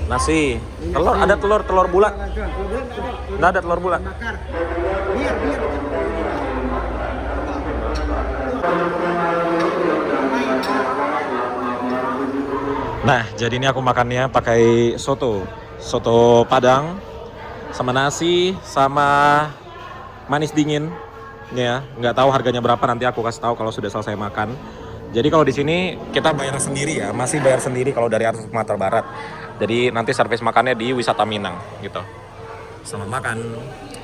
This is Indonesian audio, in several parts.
Nasi, telur, ada telur bulat. Nggak ada telur bulat. Nah, jadi ini aku makannya pakai soto Padang, sama nasi, sama manis dingin. Ya, nggak tahu harganya berapa, nanti aku kasih tahu kalau sudah selesai makan. Jadi kalau di sini kita bayar sendiri ya, masih bayar sendiri kalau dari arah Sumatera Barat. Jadi nanti servis makannya di Wisata Minang gitu. Sama makan.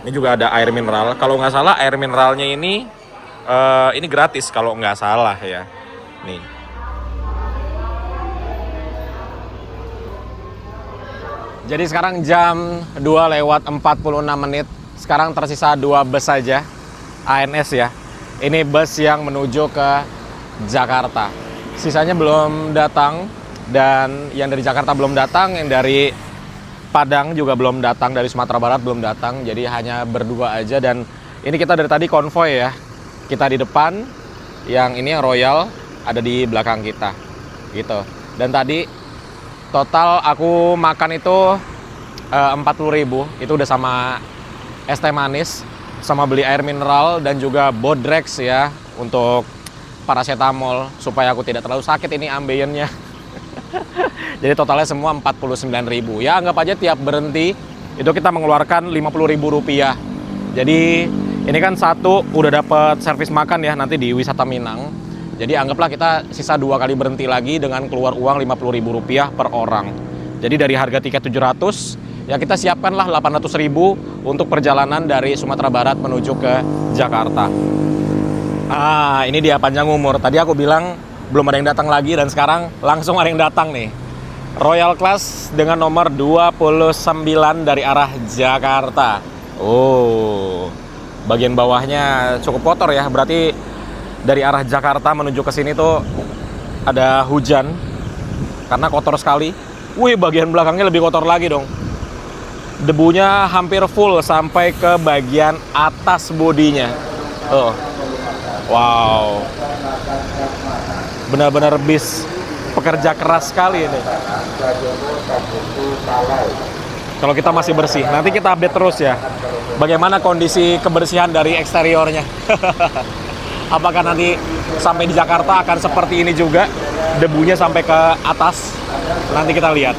Ini juga ada air mineral. Kalau nggak salah air mineralnya ini gratis kalau nggak salah ya. Nih. Jadi sekarang jam 2:46. Sekarang tersisa 2 bus saja. ANS ya. Ini bus yang menuju ke Jakarta. Sisanya belum datang, dan yang dari Jakarta belum datang, yang dari Padang juga belum datang, dari Sumatera Barat belum datang. Jadi hanya berdua aja, dan ini kita dari tadi konvoy ya. Kita di depan, yang ini yang Royal ada di belakang kita. Gitu. Dan tadi total aku makan itu 40.000. Itu udah sama es teh manis, sama beli air mineral, dan juga Bodrex ya untuk paracetamol supaya aku tidak terlalu sakit ini ambeien-nya. Jadi totalnya semua 49.000. Ya anggap aja tiap berhenti itu kita mengeluarkan 50.000 rupiah. Jadi ini kan satu udah dapat servis makan ya nanti di Wisata Minang. Jadi anggaplah kita sisa 2 kali berhenti lagi dengan keluar uang 50.000 rupiah per orang. Jadi dari harga tiket 700, ya kita siapkanlah 800.000 untuk perjalanan dari Sumatera Barat menuju ke Jakarta. Ini dia panjang umur. Tadi aku bilang belum ada yang datang lagi, dan sekarang langsung ada yang datang nih. Royal Class dengan nomor 29 dari arah Jakarta. Oh, bagian bawahnya cukup kotor ya. Berarti dari arah Jakarta menuju ke sini tuh ada hujan karena kotor sekali. Wih, bagian belakangnya lebih kotor lagi dong. Debunya hampir full sampai ke bagian atas bodinya. Oh. Wow, benar-benar bis pekerja keras sekali ini. Kalau kita masih bersih, nanti kita update terus ya. Bagaimana kondisi kebersihan dari eksteriornya? Apakah nanti sampai di Jakarta akan seperti ini juga, debunya sampai ke atas? Nanti kita lihat.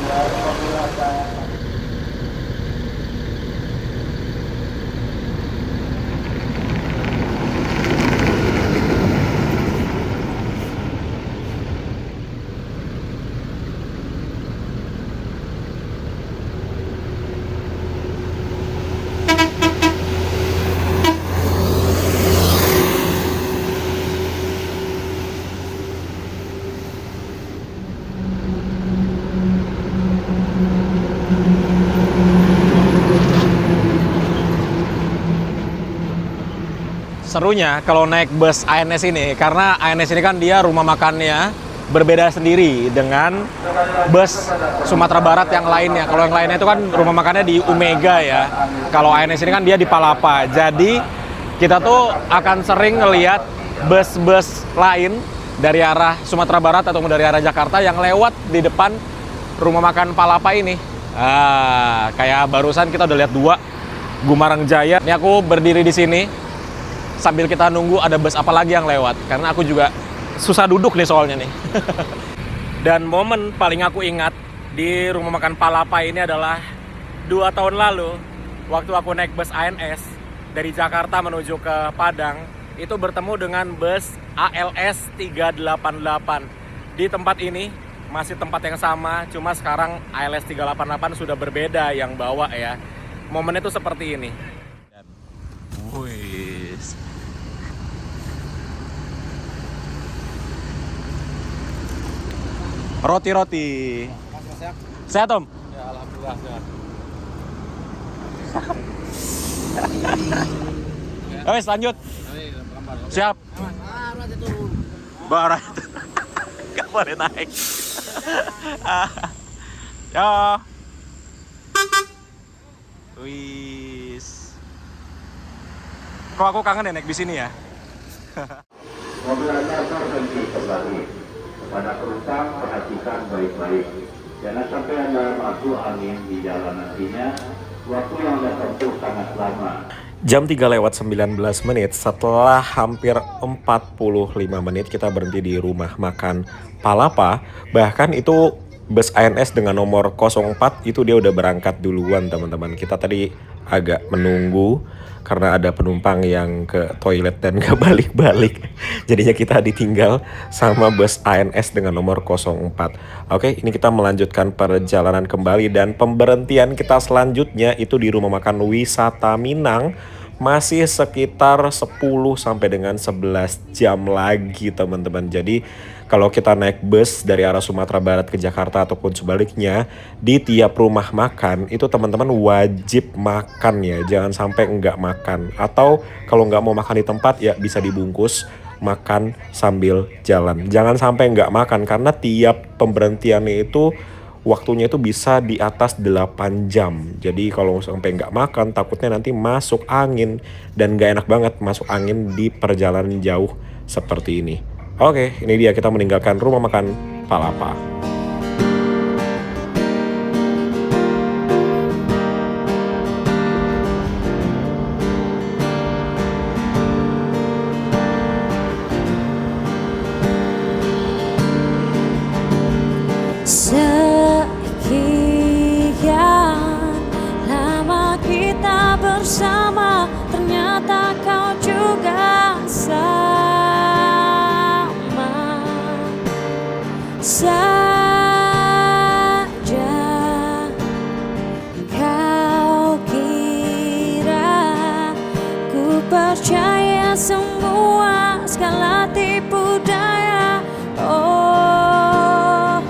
Serunya kalau naik bus ANS ini, karena ANS ini kan dia rumah makannya berbeda sendiri dengan bus Sumatera Barat yang lainnya. Kalau yang lainnya itu kan rumah makannya di Umega ya. Kalau ANS ini kan dia di Palapa. Jadi kita tuh akan sering ngelihat bus-bus lain dari arah Sumatera Barat atau dari arah Jakarta yang lewat di depan rumah makan Palapa ini. Kayak barusan kita udah lihat 2 Gumarang Jaya. Ini aku berdiri di sini sambil kita nunggu ada bus apa lagi yang lewat, karena aku juga susah duduk nih soalnya nih. Dan momen paling aku ingat di rumah makan Palapa ini adalah 2 tahun lalu, waktu aku naik bus ANS dari Jakarta menuju ke Padang, itu bertemu dengan bus ALS 388. Di tempat ini masih tempat yang sama, cuma sekarang ALS 388 sudah berbeda yang bawa ya. Momen itu seperti ini. Wih. Roti-roti. Sehat, Om? Ya, alhamdulillah sehat. Wes lanjut. Siap. Barat. Gak boleh naik. Ya. Wis. Kok aku kangen ya naik di sini ya? Mobil Anda berhenti kembali. Kepada penumpang perhatikan baik-baik. Jangan sampai Anda masuk angin di jalan nantinya. Waktu yang Anda tempuh sangat lama. Jam 3 lewat 19 menit setelah hampir 45 menit kita berhenti di rumah makan Palapa. Bahkan itu bus ANS dengan nomor 04 itu dia udah berangkat duluan teman-teman. Kita tadi agak menunggu karena ada penumpang yang ke toilet dan gak balik-balik. Jadinya kita ditinggal sama bus ANS dengan nomor 04. Oke, ini kita melanjutkan perjalanan kembali dan pemberhentian kita selanjutnya itu di rumah makan Wisata Minang. Masih sekitar 10 sampai dengan 11 jam lagi teman-teman. Jadi kalau kita naik bus dari arah Sumatera Barat ke Jakarta ataupun sebaliknya, di tiap rumah makan itu teman-teman wajib makan ya. Jangan sampai enggak makan. Atau kalau enggak mau makan di tempat ya bisa dibungkus makan sambil jalan. Jangan sampai enggak makan karena tiap pemberhentiannya itu waktunya itu bisa di atas 8 jam. Jadi kalau sampai nggak makan takutnya nanti masuk angin. Dan nggak enak banget masuk angin di perjalanan jauh seperti ini. Oke, ini dia kita meninggalkan rumah makan Palapa. Bersama ternyata kau juga sama saja. Kau kira ku percaya semua segala tipu daya. Oh,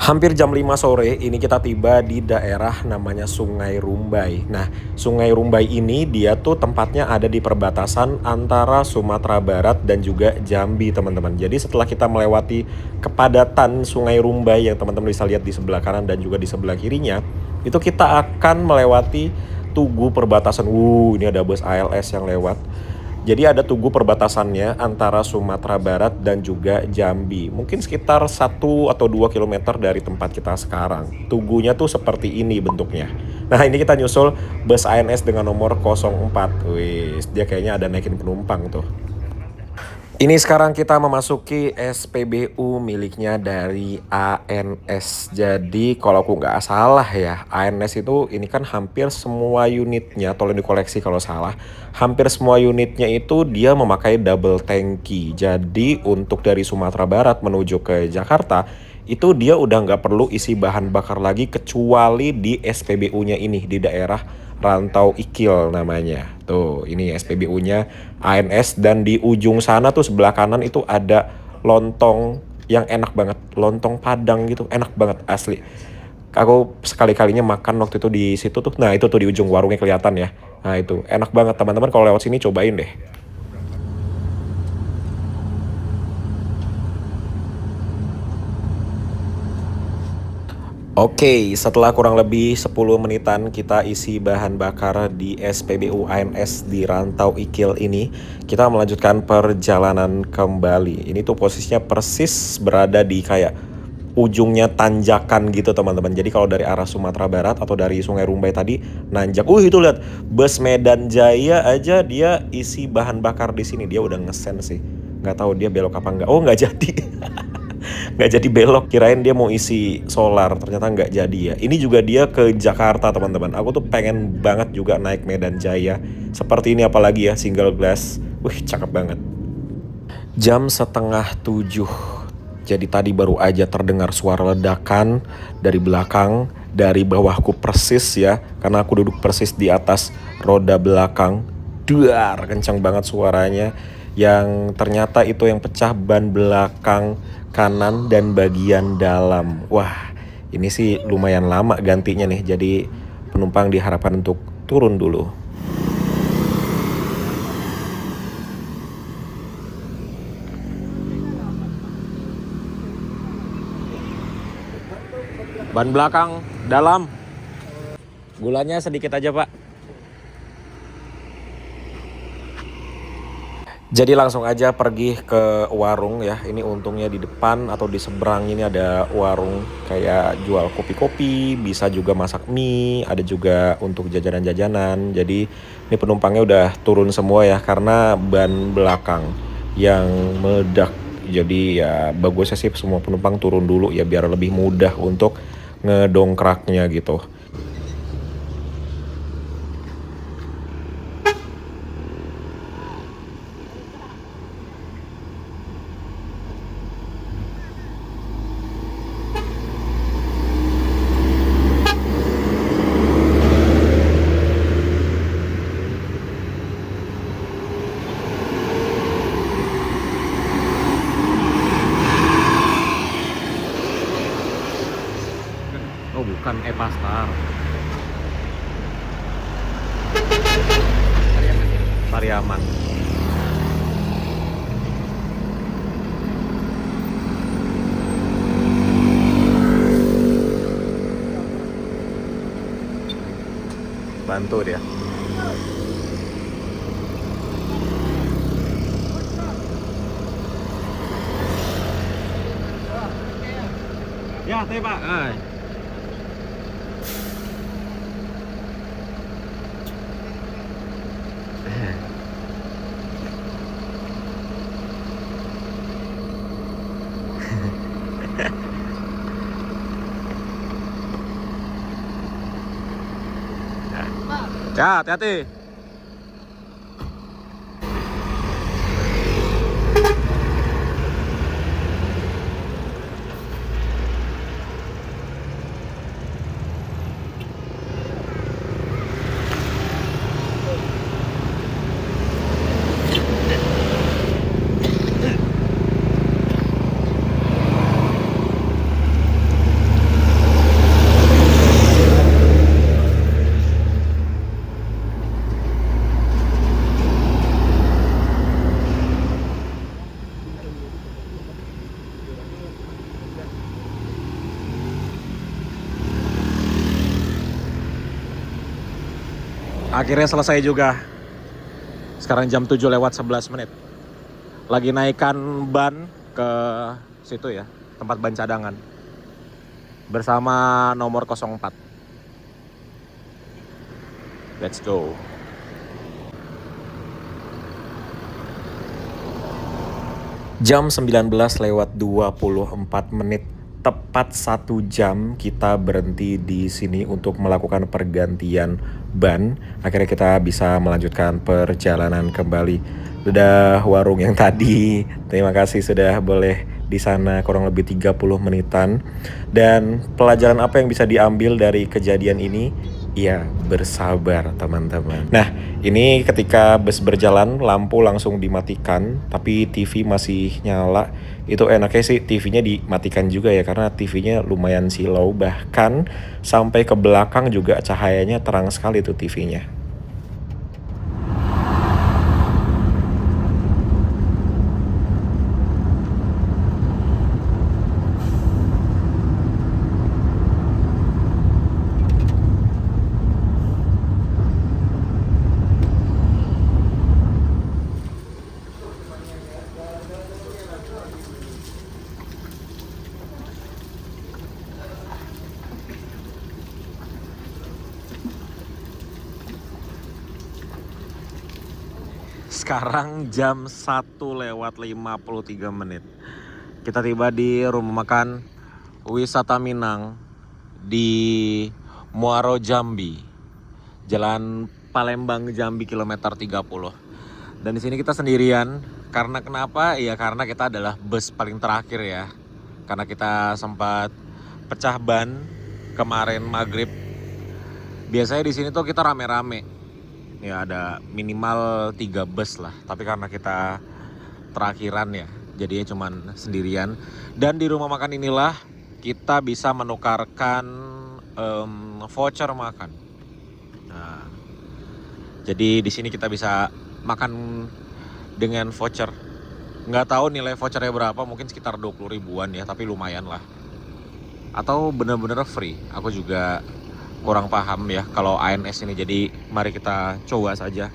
Hampir jam 5 sore ini kita tiba di daerah namanya Sungai Rumbai. Nah, Sungai Rumbai ini dia tuh tempatnya ada di perbatasan antara Sumatera Barat dan juga Jambi, teman-teman. Jadi setelah kita melewati kepadatan Sungai Rumbai yang teman-teman bisa lihat di sebelah kanan dan juga di sebelah kirinya, itu kita akan melewati tugu perbatasan. Ini ada bus ALS yang lewat. Jadi ada tugu perbatasannya antara Sumatera Barat dan juga Jambi. Mungkin sekitar 1 atau 2 kilometer dari tempat kita sekarang. Tugunya tuh seperti ini bentuknya. Nah, ini kita nyusul bus ANS dengan nomor 04. Wih, dia kayaknya ada naikin penumpang tuh. Ini sekarang kita memasuki SPBU miliknya dari ANS. Jadi kalau aku nggak salah ya, ANS itu ini kan hampir semua unitnya, tolong dikoleksi kalau salah, hampir semua unitnya itu dia memakai double tangki. Jadi untuk dari Sumatera Barat menuju ke Jakarta, itu dia udah nggak perlu isi bahan bakar lagi kecuali di SPBU-nya ini di daerah Rantau Ikil namanya. Tuh, ini SPBU-nya ANS dan di ujung sana tuh sebelah kanan itu ada lontong yang enak banget. Lontong Padang gitu, enak banget asli. Aku sekali-kalinya makan waktu itu di situ tuh. Nah, itu tuh di ujung warungnya kelihatan ya. Nah, itu enak banget teman-teman, kalau lewat sini cobain deh. Oke, setelah kurang lebih 10 menitan kita isi bahan bakar di SPBU ANS di Rantau Ikil ini, kita melanjutkan perjalanan kembali. Ini tuh posisinya persis berada di kayak ujungnya tanjakan gitu teman-teman. Jadi kalau dari arah Sumatera Barat atau dari Sungai Rumbai tadi nanjak. Itu lihat, bus Medan Jaya aja dia isi bahan bakar di sini. Dia udah ngesen sih. Nggak tahu dia belok apa enggak. Oh, nggak jadi. Nggak jadi belok, kirain dia mau isi solar, ternyata nggak jadi ya. Ini juga dia ke Jakarta teman-teman. Aku tuh pengen banget juga naik Medan Jaya seperti ini, apalagi ya single glass Wih, cakep banget. Jam 6:30. Jadi tadi baru aja terdengar suara ledakan dari belakang, dari bawahku persis ya, karena aku duduk persis di atas roda belakang. Duar, kencang banget suaranya. Yang ternyata itu yang pecah ban belakang kanan dan bagian dalam. Wah, ini sih lumayan lama gantinya nih. Jadi penumpang diharapkan untuk turun dulu. Ban belakang dalam. Gulanya sedikit aja, Pak. Jadi langsung aja pergi ke warung ya. Ini untungnya di depan atau di seberang ini ada warung kayak jual kopi-kopi, bisa juga masak mie, ada juga untuk jajanan-jajanan. Jadi ini penumpangnya udah turun semua ya karena ban belakang yang meledak. Jadi ya bagusnya sih semua penumpang turun dulu ya biar lebih mudah untuk ngedongkraknya gitu. Oh, bukan Epastar. Pariaman. Bantu dia. Ya, teh Pak. Ya, hati-hati. Akhirnya selesai juga. Sekarang jam 7:11. Lagi naikkan ban ke situ ya, tempat ban cadangan. Bersama nomor 04. Let's go. Jam 19:24. Tepat 1 jam kita berhenti di sini untuk melakukan pergantian ban. Akhirnya kita bisa melanjutkan perjalanan kembali. Udah warung yang tadi, terima kasih sudah boleh di sana kurang lebih 30 menitan. Dan pelajaran apa yang bisa diambil dari kejadian ini? Ya, bersabar teman-teman. Nah, ini ketika bus berjalan lampu langsung dimatikan, tapi TV masih nyala. Itu enaknya sih TV-nya dimatikan juga ya, karena TV-nya lumayan silau. Bahkan sampai ke belakang juga cahayanya terang sekali tuh TV-nya. Sekarang jam 1:53. Kita tiba di rumah makan Wisata Minang di Muaro Jambi, Jalan Palembang Jambi kilometer 30. Dan di sini kita sendirian. Karena kenapa? Ya karena kita adalah bus paling terakhir ya. Karena kita sempat pecah ban kemarin maghrib. Biasanya di sini tuh kita rame-rame. Ya ada minimal 3 bus lah. Tapi karena kita terakhiran ya, jadinya cuman sendirian. Dan di rumah makan inilah kita bisa menukarkan voucher makan. Nah, jadi di sini kita bisa makan dengan voucher. Nggak tahu nilai vouchernya berapa, mungkin sekitar 20 ribuan ya, tapi lumayan lah. Atau bener-bener free, aku juga kurang paham ya kalau ANS ini. Jadi mari kita coba saja.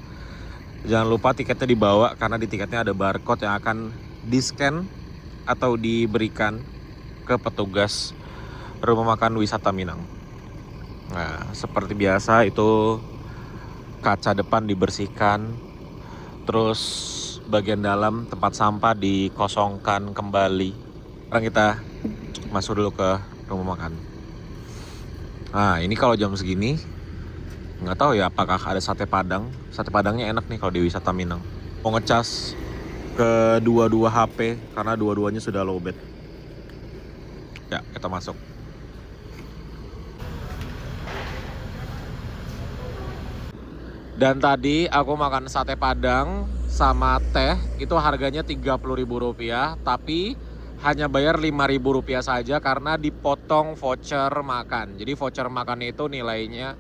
Jangan lupa tiketnya dibawa karena di tiketnya ada barcode yang akan di-scan atau diberikan ke petugas rumah makan wisata Minang. Nah, seperti biasa itu kaca depan dibersihkan, terus bagian dalam tempat sampah dikosongkan kembali. Sekarang kita masuk dulu ke rumah makan. Nah, ini kalau jam segini nggak tahu ya apakah ada sate padang. Sate padangnya enak nih kalau di wisata Minang. Mau ngecas ke dua-dua HP karena dua-duanya sudah lowbat. Ya, kita masuk. Dan tadi aku makan sate padang sama teh, itu harganya Rp30.000, tapi hanya bayar Rp5.000 saja karena dipotong voucher makan. Jadi voucher makan itu nilainya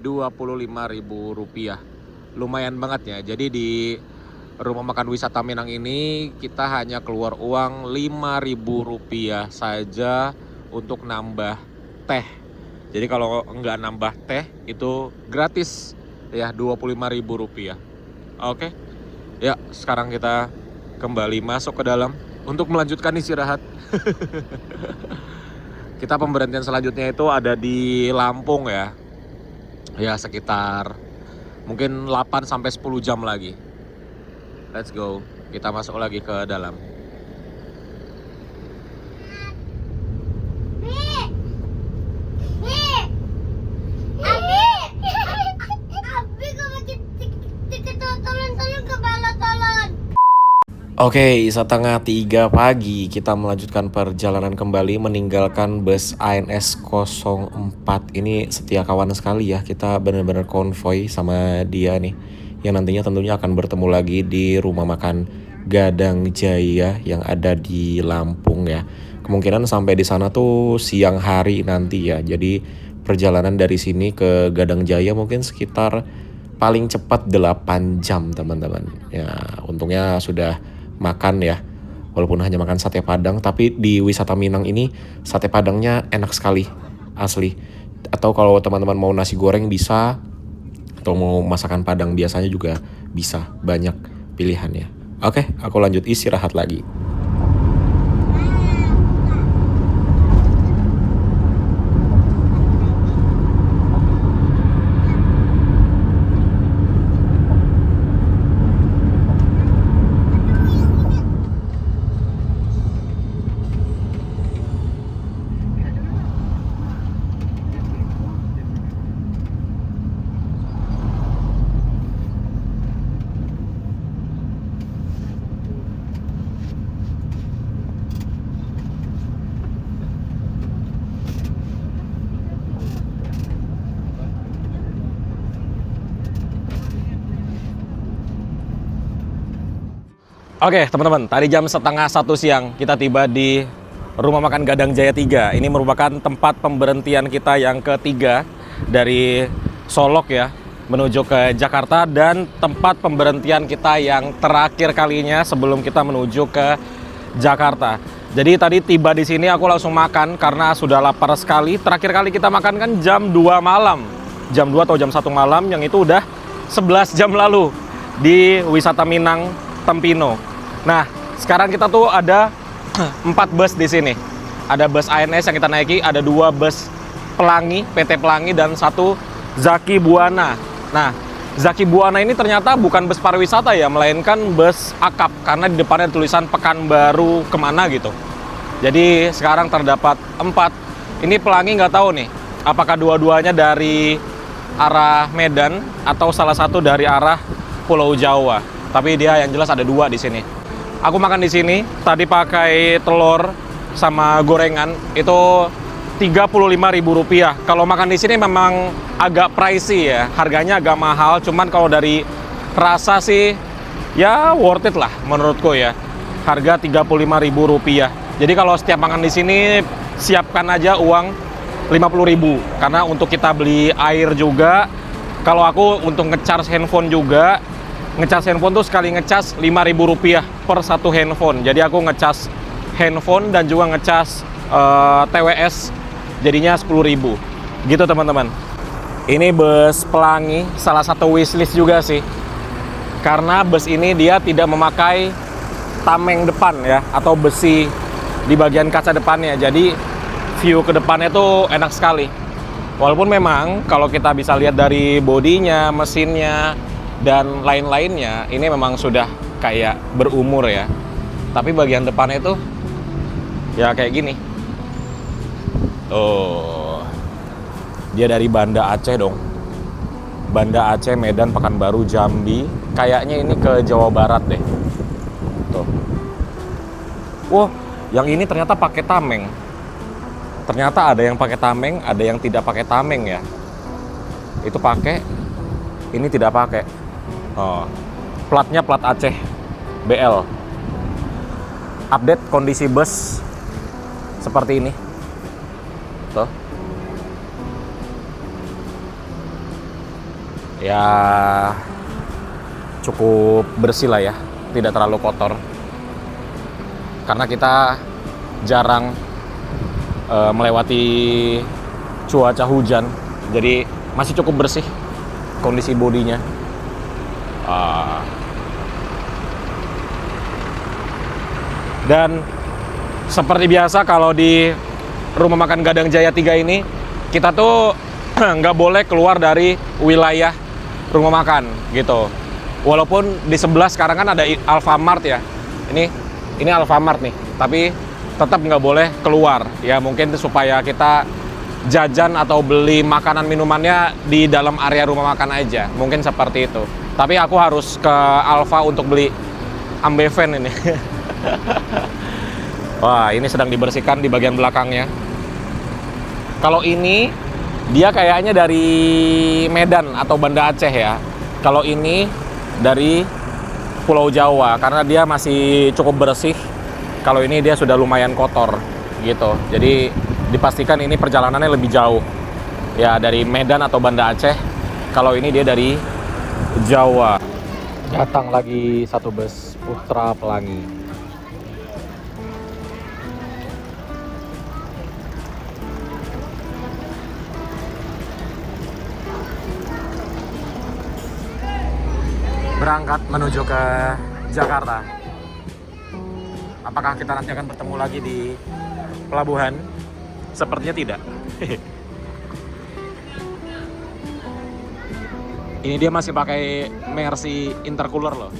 Rp25.000. Lumayan banget ya. Jadi di rumah makan wisata Minang ini kita hanya keluar uang Rp5.000 saja untuk nambah teh. Jadi kalau nggak nambah teh itu gratis ya, Rp25.000. Oke. Ya, sekarang kita kembali masuk ke dalam untuk melanjutkan istirahat. Kita pemberhentian selanjutnya itu ada di Lampung ya. Ya, sekitar mungkin 8 sampai 10 jam lagi. Let's go. Kita masuk lagi ke dalam. Oke, setengah 3 pagi kita melanjutkan perjalanan kembali meninggalkan bus ANS 04. Ini setia kawan sekali ya, kita benar-benar konvoy sama dia nih. Yang nantinya tentunya akan bertemu lagi di rumah makan Gadang Jaya yang ada di Lampung ya. Kemungkinan sampai di sana tuh siang hari nanti ya. Jadi perjalanan dari sini ke Gadang Jaya mungkin sekitar paling cepat 8 jam teman-teman. Ya, untungnya sudah makan ya, walaupun hanya makan sate padang, tapi di wisata Minang ini sate padangnya enak sekali, asli. Atau kalau teman-teman mau nasi goreng bisa, atau mau masakan padang biasanya juga bisa, banyak pilihannya. Oke, aku lanjut istirahat lagi. Oke teman-teman, tadi jam setengah 1 siang kita tiba di rumah makan Gadang Jaya 3. Ini merupakan tempat pemberhentian kita yang ketiga dari Solok ya, menuju ke Jakarta, dan tempat pemberhentian kita yang terakhir kalinya sebelum kita menuju ke Jakarta. Jadi tadi tiba di sini aku langsung makan karena sudah lapar sekali. Terakhir kali kita makan kan jam 2 malam. Jam 2 atau jam 1 malam, yang itu udah 11 jam lalu di wisata Minang Tempino. Nah, sekarang kita tuh ada 4 bus di sini. Ada bus ANS yang kita naiki, ada 2 bus Pelangi, PT Pelangi, dan 1 Zaki Buana. Nah, Zaki Buana ini ternyata bukan bus pariwisata ya, melainkan bus akap, karena di depannya tulisan Pekanbaru kemana gitu. Jadi sekarang terdapat 4. Ini Pelangi nggak tahu nih, apakah dua-duanya dari arah Medan atau salah satu dari arah Pulau Jawa. Tapi dia yang jelas ada 2 di sini. Aku makan di sini, tadi pakai telur sama gorengan, itu Rp35.000. Kalau makan di sini memang agak pricey ya, harganya agak mahal. Cuman kalau dari rasa sih, ya worth it lah menurutku ya. Harga Rp35.000. Jadi kalau setiap makan di sini, siapkan aja uang 50.000. Karena untuk kita beli air juga, kalau aku untuk ngecas handphone juga, ngecas handphone tuh sekali ngecas Rp5.000 per satu handphone. Jadi aku ngecas handphone dan juga ngecas TWS jadinya 10.000. Gitu teman-teman. Ini bus Pelangi, salah satu wishlist juga sih. Karena bus ini dia tidak memakai tameng depan ya, atau besi di bagian kaca depannya. Jadi view ke depannya tuh enak sekali. Walaupun memang kalau kita bisa lihat dari bodinya, mesinnya, dan lain-lainnya, ini memang sudah kayak berumur ya. Tapi bagian depannya itu ya kayak gini. Tuh. Dia dari Banda Aceh dong. Banda Aceh, Medan, Pekanbaru, Jambi. Kayaknya ini ke Jawa Barat deh. Tuh. Wah, yang ini ternyata pakai tameng. Ternyata ada yang pakai tameng, ada yang tidak pakai tameng ya. Itu pakai, ini tidak pakai. Oh, platnya plat Aceh, BL. Update kondisi bus seperti ini. Tuh. Ya, cukup bersih lah ya, tidak terlalu kotor. Karena kita jarang melewati cuaca hujan, jadi masih cukup bersih kondisi bodinya. Dan seperti biasa kalau di rumah makan Gadang Jaya 3 ini, kita tuh nggak boleh keluar dari wilayah rumah makan gitu. Walaupun di sebelah sekarang kan ada Alfamart ya. Ini Alfamart nih, tapi tetap nggak boleh keluar ya, mungkin supaya kita jajan atau beli makanan minumannya di dalam area rumah makan aja, mungkin seperti itu. Tapi aku harus ke Alfa untuk beli Ambeven ini. Wah, ini sedang dibersihkan di bagian belakangnya. Kalau ini dia kayaknya dari Medan atau Banda Aceh ya. Kalau ini dari Pulau Jawa, karena dia masih cukup bersih. Kalau ini dia sudah lumayan kotor gitu. Jadi dipastikan ini perjalanannya lebih jauh. Ya dari Medan atau Banda Aceh. Kalau ini dia dari Jawa. Datang lagi satu bus Putra Pelangi. Berangkat menuju ke Jakarta. Apakah kita nanti akan bertemu lagi di pelabuhan? Sepertinya tidak. Ini dia masih pakai Mercy intercooler loh.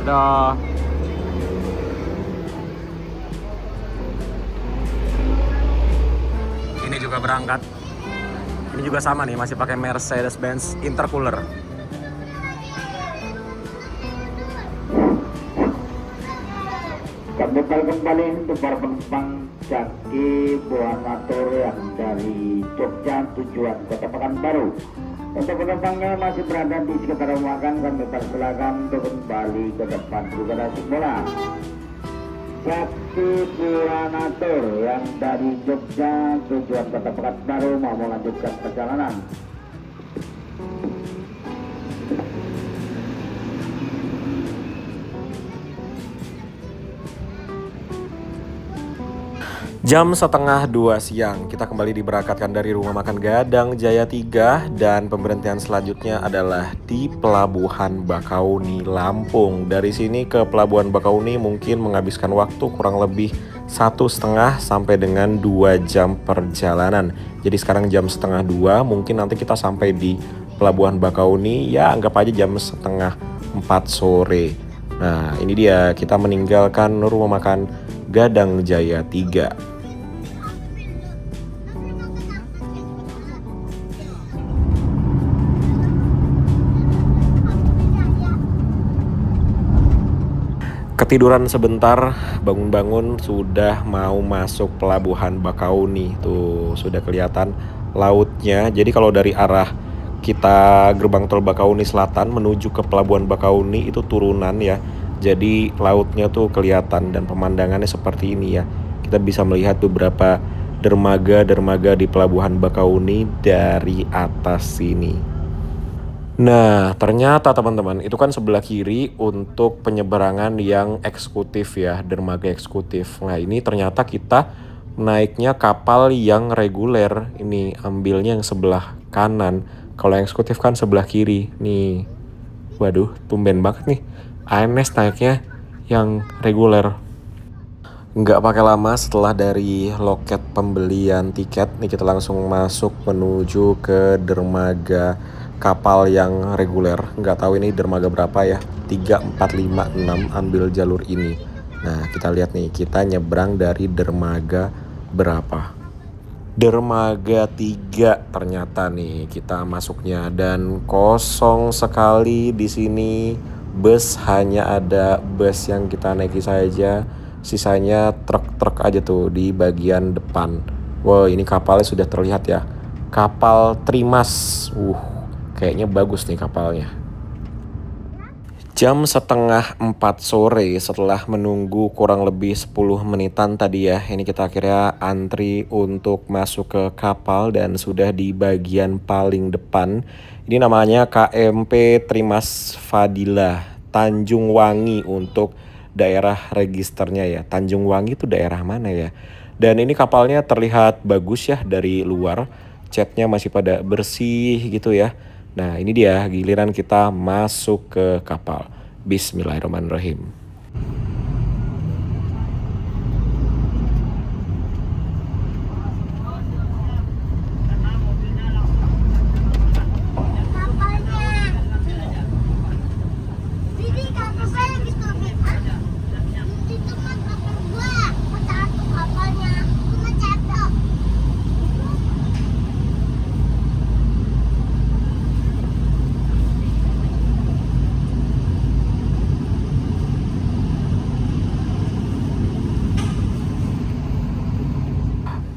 Udah. Ini juga berangkat. Ini juga sama nih, masih pakai Mercedes-Benz intercooler. Kembali untuk para penumpang Jaki Buanator yang dari Jogja tujuan Kota Pekanbaru. Untuk penumpangnya masih berada di sekitar rumah makan, kami persilakan untuk kembali ke depan juga bola. Jaki Buanator yang dari Jogja tujuan Kota Pekanbaru mau melanjutkan perjalanan. Jam 1:30 siang, kita kembali diberangkatkan dari rumah makan Gadang Jaya 3 dan pemberhentian selanjutnya adalah di Pelabuhan Bakauni, Lampung. Dari sini ke Pelabuhan Bakauni mungkin menghabiskan waktu kurang lebih 1,5 sampai dengan 2 jam perjalanan. Jadi sekarang jam 1:30, mungkin nanti kita sampai di Pelabuhan Bakauni ya anggap aja jam 3:30 sore. Nah ini dia, kita meninggalkan rumah makan Gadang Jaya 3. Ketiduran sebentar, bangun-bangun sudah mau masuk pelabuhan Bakauni. Tuh, sudah kelihatan lautnya. Jadi kalau dari arah kita gerbang tol Bakauni Selatan menuju ke pelabuhan Bakauni itu turunan ya. Jadi lautnya tuh kelihatan dan pemandangannya seperti ini ya. Kita bisa melihat beberapa dermaga-dermaga di pelabuhan Bakauni dari atas sini. Nah, ternyata teman-teman, itu kan sebelah kiri untuk penyeberangan yang eksekutif ya, dermaga eksekutif. Nah, ini ternyata kita naiknya kapal yang reguler. Ini ambilnya yang sebelah kanan. Kalau yang eksekutif kan sebelah kiri. Nih, waduh, tumben banget nih. ANS naiknya yang reguler. Nggak pakai lama setelah dari loket pembelian tiket, nih kita langsung masuk menuju ke dermaga kapal yang reguler. Nggak tahu ini dermaga berapa ya, 3, 4, 5, 6 ambil jalur ini. Nah kita lihat nih, kita nyebrang dari dermaga berapa. Dermaga 3 ternyata nih kita masuknya, dan kosong sekali di sini. Bus hanya ada bus yang kita naiki saja, sisanya truk-truk aja tuh di bagian depan. Wow, ini kapalnya sudah terlihat ya, kapal Trimas. Kayaknya bagus nih kapalnya. Jam setengah 4 sore setelah menunggu kurang lebih 10 menitan tadi ya. Ini kita akhirnya antri untuk masuk ke kapal dan sudah di bagian paling depan. Ini namanya KMP Trimas Fadila Tanjung Wangi untuk daerah registernya ya. Tanjung Wangi itu daerah mana ya? Dan ini kapalnya terlihat bagus ya dari luar. Catnya masih pada bersih gitu ya. Nah ini dia giliran kita masuk ke kapal. Bismillahirrahmanirrahim.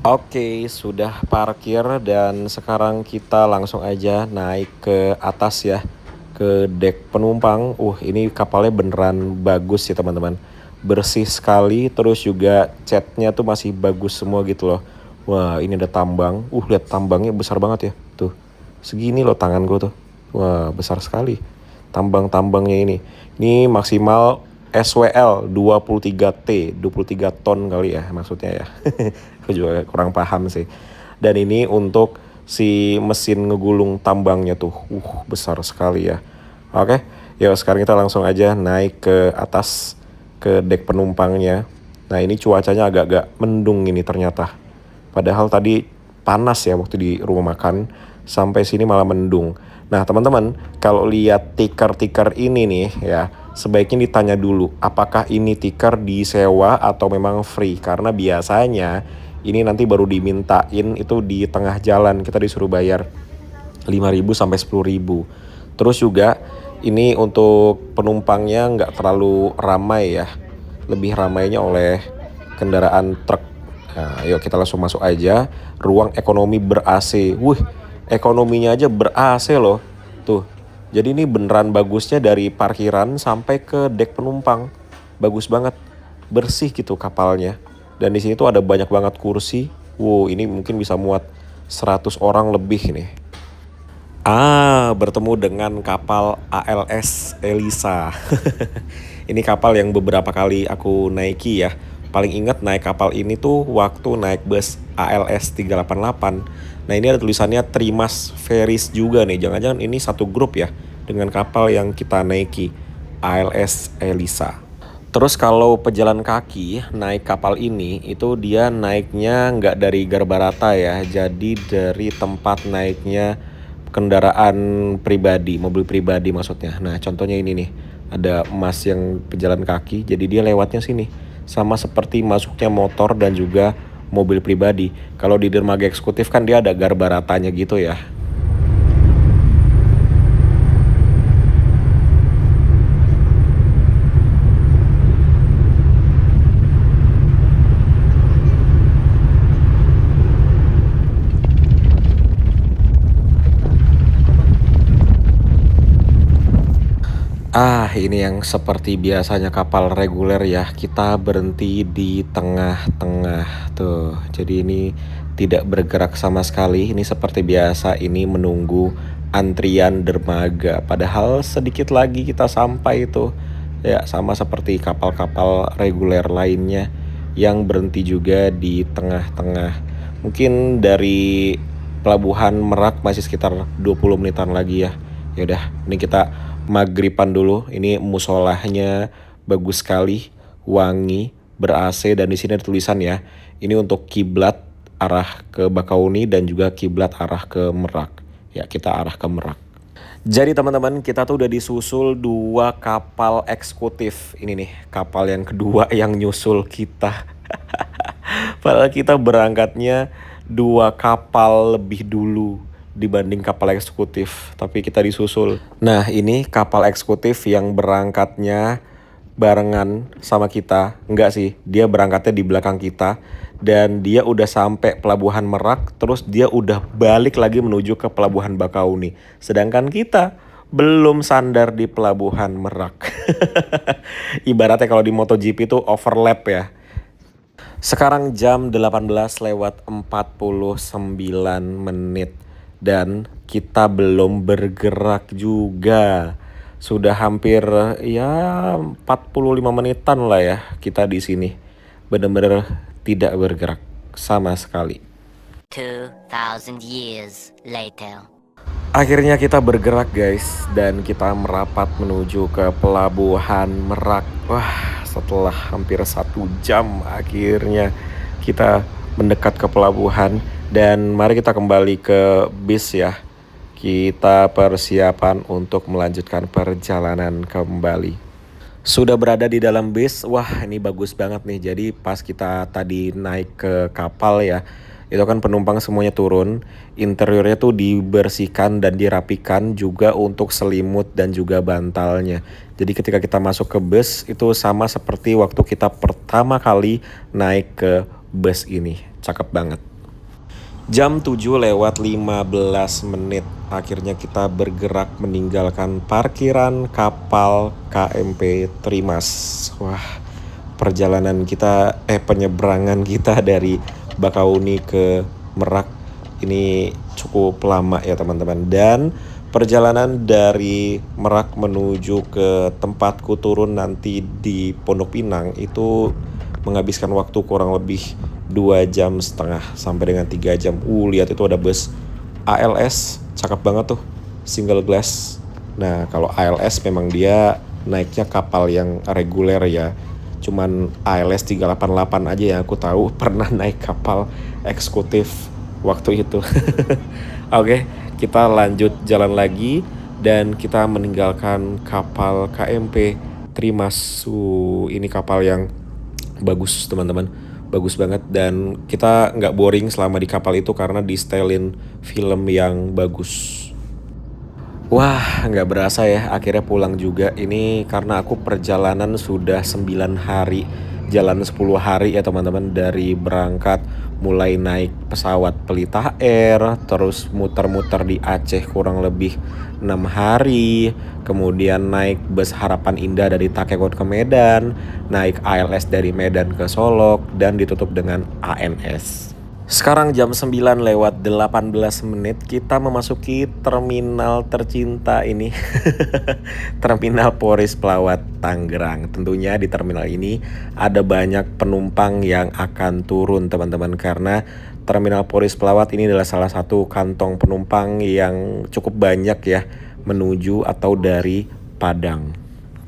Oke, sudah parkir dan sekarang kita langsung aja naik ke atas ya, ke dek penumpang. Ini kapalnya beneran bagus sih teman-teman. Bersih sekali, terus juga catnya tuh masih bagus semua gitu loh. Wah, ini ada tambang. Lihat tambangnya besar banget ya. Tuh, segini loh tangan gue tuh. Wah, besar sekali tambang-tambangnya ini. Ini maksimal SWL 23T, 23 ton kali ya maksudnya ya. Aku juga kurang paham sih. Dan ini untuk si mesin ngegulung tambangnya tuh. Besar sekali ya. Oke, yuk sekarang kita langsung aja naik ke atas ke dek penumpangnya. Nah, ini cuacanya agak-agak mendung ini ternyata. Padahal tadi panas ya waktu di rumah makan, sampai sini malah mendung. Nah, teman-teman, kalau lihat tikar-tikar ini nih ya, sebaiknya ditanya dulu apakah ini tikar disewa atau memang free, karena biasanya ini nanti baru dimintain itu di tengah jalan, kita disuruh bayar 5.000 sampai 10.000. Terus juga ini untuk penumpangnya nggak terlalu ramai ya, lebih ramainya oleh kendaraan truk. Nah, yuk kita langsung masuk aja. Ruang ekonomi ber-AC. Ekonominya aja ber-AC loh. Tuh. Jadi ini beneran bagusnya dari parkiran sampai ke dek penumpang. Bagus banget. Bersih gitu kapalnya. Dan di sini tuh ada banyak banget kursi. Ini mungkin bisa muat 100 orang lebih nih. Bertemu dengan kapal ALS Elisa. Ini kapal yang beberapa kali aku naiki ya. Paling ingat naik kapal ini tuh waktu naik bus ALS 388. Nah, ini ada tulisannya Trimas Ferries juga nih. Jangan-jangan ini satu grup ya dengan kapal yang kita naiki, ALS Elisa. Terus kalau pejalan kaki naik kapal ini, itu dia naiknya nggak dari Garbarata ya. Jadi dari tempat naiknya kendaraan pribadi, mobil pribadi maksudnya. Nah, contohnya ini nih. Ada Mas yang pejalan kaki, jadi dia lewatnya sini. Sama seperti masuknya motor dan juga mobil pribadi. Kalau di dermaga eksekutif kan dia ada garbaratanya gitu ya. Ini yang seperti biasanya kapal reguler ya. Kita berhenti di tengah-tengah tuh. Jadi ini tidak bergerak sama sekali. Ini seperti biasa, ini menunggu antrian dermaga. Padahal sedikit lagi kita sampai tuh. Ya, sama seperti kapal-kapal reguler lainnya yang berhenti juga di tengah-tengah. Mungkin dari Pelabuhan Merak masih sekitar 20 menitan lagi ya. Yaudah, ini kita maghriban dulu. Ini musolahnya bagus sekali, wangi, ber-AC, dan di sini ada tulisan ya. Ini untuk kiblat arah ke Bakauni dan juga kiblat arah ke Merak. Ya, kita arah ke Merak. Jadi teman-teman, kita tuh udah disusul 2 kapal eksekutif. Ini nih, kapal yang kedua yang nyusul kita. Padahal kita berangkatnya 2 kapal lebih dulu dibanding kapal eksekutif, tapi kita disusul. Nah, ini kapal eksekutif yang berangkatnya barengan sama kita. Enggak sih, dia berangkatnya di belakang kita dan dia udah sampai Pelabuhan Merak, terus dia udah balik lagi menuju ke Pelabuhan Bakauni. Sedangkan kita belum sandar di Pelabuhan Merak. Ibaratnya kalau di MotoGP itu overlap ya. Sekarang jam 18:49 menit dan kita belum bergerak juga. Sudah hampir ya 45 menitan lah ya kita di sini. Bener-bener tidak bergerak sama sekali. 2,000 years later. Akhirnya kita bergerak guys, dan kita merapat menuju ke Pelabuhan Merak. Wah, setelah hampir 1 jam akhirnya kita mendekat ke pelabuhan. Dan mari kita kembali ke bis ya. Kita persiapan untuk melanjutkan perjalanan kembali. Sudah berada di dalam bis. Wah, ini bagus banget nih. Jadi pas kita tadi naik ke kapal ya, itu kan penumpang semuanya turun. Interiornya tuh dibersihkan dan dirapikan juga untuk selimut dan juga bantalnya. Jadi ketika kita masuk ke bus itu sama seperti waktu kita pertama kali naik ke bus ini. Cakep banget. Jam 7:15 menit akhirnya kita bergerak meninggalkan parkiran kapal KMP Trimas. Wah, perjalanan kita penyeberangan kita dari Bakauni ke Merak ini cukup lama ya teman-teman. Dan perjalanan dari Merak menuju ke tempatku turun nanti di Pondok Pinang itu menghabiskan waktu kurang lebih 2,5 jam sampai dengan 3 jam. Lihat itu ada bus ALS, cakep banget tuh, single glass. Nah, kalau ALS memang dia naiknya kapal yang reguler ya. Cuman ALS 388 aja yang aku tahu pernah naik kapal eksekutif waktu itu. Oke, kita lanjut jalan lagi dan kita meninggalkan kapal KMP Trimas. Ini kapal yang bagus teman-teman, bagus banget, dan kita nggak boring selama di kapal itu karena di setelin film yang bagus. Wah, nggak berasa ya akhirnya pulang juga. Ini karena aku perjalanan sudah 9 hari, jalan 10 hari ya teman-teman. Dari berangkat mulai naik pesawat Pelita Air, terus muter-muter di Aceh kurang lebih 6 hari. Kemudian naik bus Harapan Indah dari Takekon ke Medan, naik ALS dari Medan ke Solok, dan ditutup dengan ANS. Sekarang jam 9:18 menit kita memasuki terminal tercinta ini. Terminal Poris Pelawat Tangerang. Tentunya di terminal ini ada banyak penumpang yang akan turun teman-teman, karena Terminal Poris Pelawat ini adalah salah satu kantong penumpang yang cukup banyak ya menuju atau dari Padang.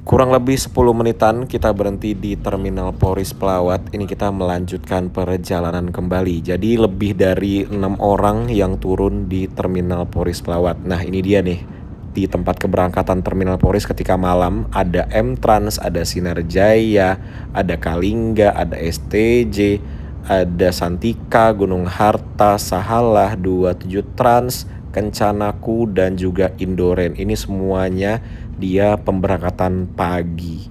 Kurang lebih 10 menitan kita berhenti di Terminal Poris Pelawat. Ini kita melanjutkan perjalanan kembali. Jadi lebih dari 6 orang yang turun di Terminal Poris Pelawat. Nah, ini dia nih, di tempat keberangkatan Terminal Poris ketika malam. Ada M-Trans, ada Sinar Jaya, ada Kalingga, ada STJ, ada Santika, Gunung Harta, Sahalah, 27 Trans, Kencanaku, dan juga Indoren. Ini semuanya dia pemberangkatan pagi.